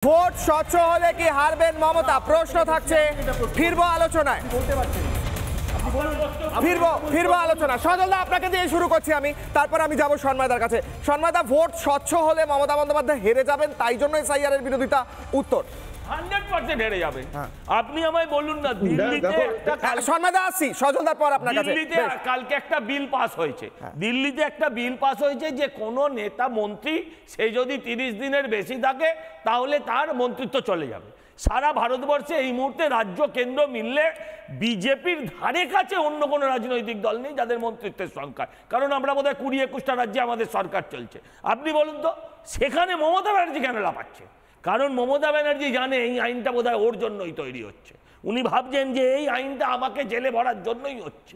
Vote স্বচ্ছ হলে কি হারবেন মমতা? প্রশ্ন থাকছে, ফিরবো আলোচনায়, ফিরবো আলোচনা। সজলদা, আপনাকে দিয়ে শুরু করছি আমি, তারপর আমি যাবো সন্ময়দার কাছে। সন্ময়দা, ভোট স্বচ্ছ হলে মমতা বন্দ্যোপাধ্যায় হেরে যাবেন, তাই জন্য এসআইআর এর বিরোধিতা? উত্তর 100% হেরে যাবে। আপনি আমায় বলুন না, দিল্লিতে সন্ময়দা আসছি, সজলদার পর আপনার কাছে। দিল্লিতে কালকে একটা বিল পাস হয়েছে, দিল্লিতে একটা বিল পাস হয়েছে যে কোনো নেতা মন্ত্রী সে যদি 30 দিনের বেশি থাকে তাহলে তার মন্ত্রিত্ব চলে যাবে। সারা ভারতবর্ষে এই মুহূর্তে রাজ্য কেন্দ্র মিললে বিজেপির ধারে কাছে অন্য কোনো রাজনৈতিক দল নেই যাদের মন্ত্রিত্বের সংখ্যা, কারণ আমরা বোধহয় 20-21টা রাজ্যে আমাদের সরকার চলছে। আপনি বলুন তো, সেখানে মমতা ব্যানার্জি কেন লাফাচ্ছে? কারণ মমতা ব্যানার্জি জানে এই আইনটা বোধহয় ওর জন্যই তৈরি হচ্ছে। উনি ভাবছেন যে এই আইনটা আমাকে জেলে ভরার জন্যই হচ্ছে।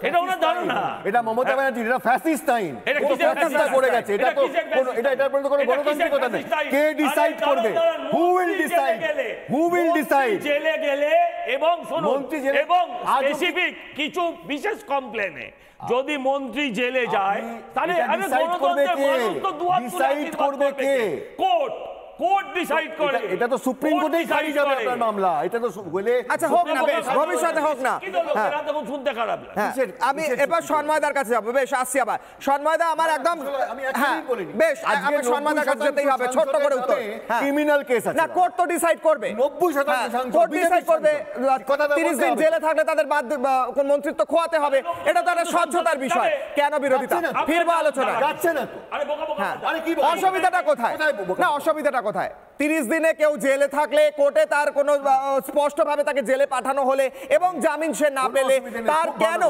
এটা ওনার ধারণা। এটা মমতা ব্যানার্জি, এটা ফ্যাসিস্ট আইন। এটা করে গেছে। এটা তো এটা বলতে কোনো গণতান্ত্রিকতা নেই। কে ডিসাইড করবে? Who will decide? Who will decide? জেলে গেলে এবং শুনুন, এবং স্পেসিফিক কিছু বিশেষ কমপ্লেনে যদি মন্ত্রী জেলে যায় তাহলে ডিসাইড করবে কে? কোর্ট ডিসাইড করে। এটা তো সুপ্রিম কোর্টেই খালি যাবে আপনার মামলা। এটা তো বলে আচ্ছা হোক না, বেশ ভবিষ্যতে হোক না। তখন শুনতে খারাপ লাগে। আমি এবার সন্ময়দার কাছে যাবো। বেশ, আসছি আবার সন্ময়দা। আমার একদম বেশ, আমি সন্ময়দার কাছে যেতেই হবে। ছোট্ট করে উত্তর। ক্রিমিনাল কেস আছে না, কোর্ট তো ডিসাইড করবে। 90% কোর্ট ডিসাইড করবে 30 দিন জেলে থাকলে তাদের কোন মন্ত্রিত্ব খোয়াতে হবে। এটা তো একটা স্বচ্ছতার বিষয়। কেন বিরোধিতা? ফিরবো আলোচনা। যাচ্ছে না তো। আরে কি অসুবিধাটা কোথায়? না, অসুবিধাটা কোথায়? 30 দিনে কেউ জেলে থাকলে কোর্টে তার কোনো স্পষ্টভাবে তাকে জেলে পাঠানো হলে এবং জামিন সে না পেলে তার কেন?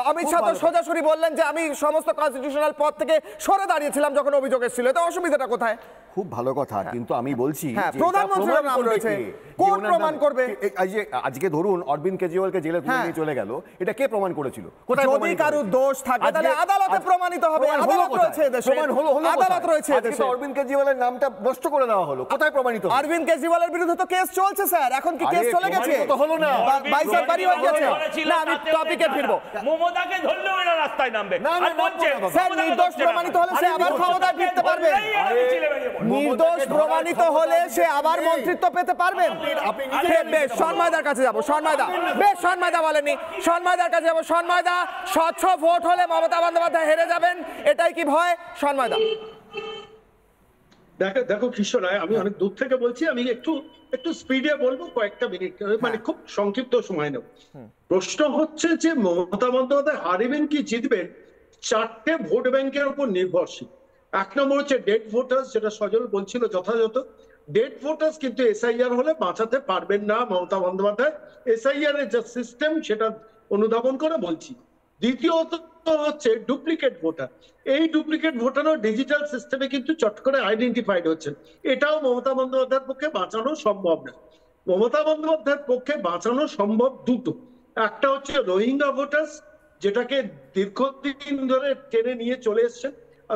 অমিত শাহ তো সোজাসুরি বললেন যে আমি সমস্ত কনস্টিটিউশনাল পদ থেকে সরে দাঁড়িয়েছিলাম যখন অভিযোগ এসেছিল। তো অসুবিধাটা কোথায়? খুব ভালো কথা, কিন্তু আমি বলছি প্রধানমন্ত্রীর নাম রয়েছে, কোর্ট প্রমাণ করবে। আজকে ধরুন অরবিন্দ কেজরিওয়ালকে জেলে তুলে নিয়ে চলে গেল, এটা কে প্রমাণ করেছিল? কোথায়? যদি কারোর দোষ থাকে তাহলে আদালতে প্রমাণিত হবে। আদালত রয়েছে দেশে, আদালত রয়েছে দেশে। অরবিন্দ কেজরিওয়ালের নামটা নষ্ট করে দেওয়া হলো, কোথায় প্রমাণিত? অরবিন্দ কেজরিওয়ালের বিরুদ্ধে তো কেস চলছে স্যার। এখন কি কেস চলে গেছে? তো হলো না, 22 বাড়ি হয়ে গেছে। না, আমি টপিকে ফিরবো। মমতাকে ধরলেও এরা রাস্তায় নামবে আর বলছে স্যার নির্দোষ প্রমাণিত হলে সে আবার ক্ষমতায় ফিরতে পারবে। নির্দোষ প্রমাণিত হলে সে আবার মন্ত্রিত্ব পেতে পারবেন। বেশ, সন্ময়দার কাছে যাবো। সন্ময়দা, বেশ, সন্ময়দা বলেনি, সন্ময়দার কাছে যাবো। সন্ময়দা, স্বচ্ছ ভোট হলে মমতা বন্দ্যোপাধ্যায় হেরে যাবেন, এটাই কি ভয়? সন্ময়দা। দেখো কৃষ্ণ রায়, আমি অনেক দূর থেকে বলছি, আমি একটু স্পিডে বলবো, কয়েকটা মিনিট, মানে খুব সংক্ষিপ্ত সময় নেব। প্রশ্ন হচ্ছে যে মমতা বন্দ্যোপাধ্যায় হারবেন কি জিতবেন 4টে ভোট ব্যাংকের উপর নির্ভরশীল। 1 নম্বর হচ্ছে ডেড ভোটার্স, যেটা সজল বলছিল যথাযথ। ডেড ভোটার্স কিন্তু এসআইআর হলে বাঁচাতে পারবেন না মমতা বন্দ্যোপাধ্যায়। এসআইআর এর যে সিস্টেম সেটা অনুধাবন করে বলছি। দ্বিতীয়ত হচ্ছে ডুপ্লিকেট ভোটার। এই ডুপ্লিকেট ভোটারও ডিজিটাল সিস্টেমে কিন্তু চট করে আইডেন্টিফাইড হচ্ছে। এটাও মমতা বন্দ্যোপাধ্যায়ের পক্ষে বাঁচানো সম্ভব না। মমতা বন্দ্যোপাধ্যায়ের পক্ষে বাঁচানো সম্ভব দুটো। একটা হচ্ছে রোহিঙ্গা ভোটার্স, যেটাকে দীর্ঘদিন ধরে টেনে নিয়ে চলে এসছেন।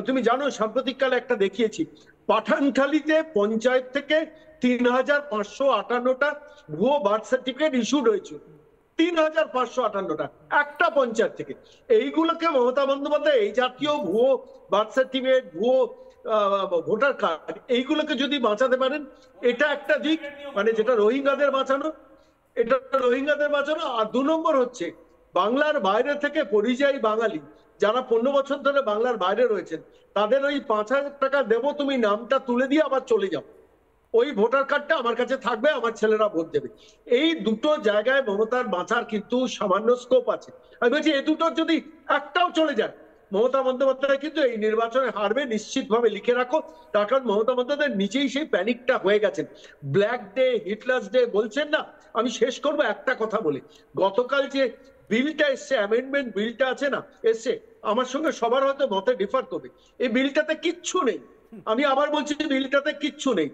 তুমি জানো সাম্প্রতিককালে একটা দেখিয়েছি, পাঠানখালীতে পঞ্চায়েত থেকে 3558টা ভুয়ো বার্থ সার্টিফিকেট ইস্যুড হয়েছিল। 3558টা একটা পঞ্চায়েত থেকে। এইগুলোকে মমতা বন্দ্যোপাধ্যায় এই জাতীয় ভুয়ো বার্থ সার্টিফিকেট, ভুয়ো ভোটার কার্ড, এইগুলোকে যদি বাঁচাতে পারেন, এটা একটা দিক, মানে যেটা রোহিঙ্গাদের বাঁচানো, এটা রোহিঙ্গাদের বাঁচানো। আর 2 নম্বর হচ্ছে বাংলার বাইরে থেকে পরিযায়ী বাঙালি যারা 15 বছর ধরে বাংলার বাইরে রয়েছেন, তাদের ওই 5000 টাকা দেবো, তুমি নামটা তুলে দিয়ে আবার চলে যাও, ওই ভোটার কার্ডটা আমার কাছে থাকবে, আমার ছেলেরা ভোট দেবে। এই দুটো জায়গায় মমতার বাঁচার কিন্তু সামান্য স্কোপ আছে। আমি বলছি এই দুটোর যদি একটাও চলে যায়, মমতা বন্দ্যোপাধ্যায় কিন্তু এই নির্বাচনে হারবে নিশ্চিতভাবে, লিখে রাখো। তার কারণ মমতা বন্দ্যোপাধ্যায় নিজেই সেই প্যানিকটা হয়ে গেছেন। ব্ল্যাক ডে, হিটলার্স ডে বলছেন না। আমি শেষ করবো একটা কথা বলে, গতকাল যে বিলটা এসছে, অ্যামেন্ডমেন্ট বিলটা আছে না, এসছে, আমার সঙ্গে সবার হয়তো মতে ডিফার করবে। এই বিলটাতে কিচ্ছু নেই। আমি আবার বলছি, বিলটাতে কিচ্ছু নেই।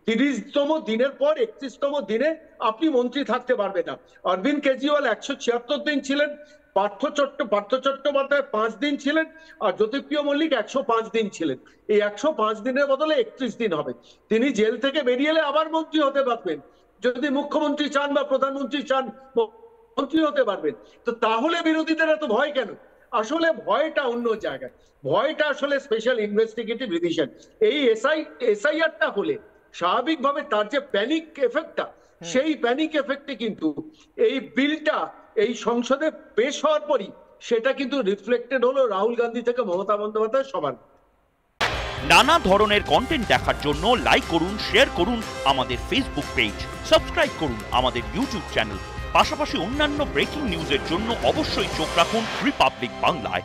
30তম দিনের পর 31তম দিনে আপনি মন্ত্রী থাকতে পারবেন না। অরবিন্দ কেজরিওয়াল 176 দিন ছিলেন, পার্থ চট্টোপাধ্যায় 5 দিন ছিলেন, আর জ্যোতিপ্রিয় মল্লিক 105 দিন ছিলেন। এই 105 দিনের বদলে 31 দিন হবে। তিনি জেল থেকে বেরিয়ে এলে আবার মন্ত্রী হতে পারবেন। যদি মুখ্যমন্ত্রী চান বা প্রধানমন্ত্রী চান, মন্ত্রী হতে পারবেন। তো তাহলে বিরোধীদের এত ভয় কেন? আসলে ভয়টা অন্য জায়গায়। ভয়টা আসলে স্পেশাল ইনভেস্টিগেটিভ ডিভিশন। এই এসআইআরটা হলে স্বাভাবিকভাবে তার যে প্যানিক এফেক্টটা, সেই প্যানিক এফেক্টে কিন্তু এই বিলটা এই সংসদে পেশ হওয়ার পরই সেটা কিন্তু রিফ্লেক্টেড হলো রাহুল গান্ধী থেকে মমতা বন্দ্যোপাধ্যায় সবার। নানা ধরনের কন্টেন্ট দেখার জন্য লাইক করুন, শেয়ার করুন আমাদের ফেসবুক পেজ, সাবস্ক্রাইব করুন আমাদের ইউটিউব চ্যানেল। পাশাপাশি অন্যান্য ব্রেকিং নিউজের জন্য অবশ্যই চোখ রাখুন রিপাবলিক বাংলায়।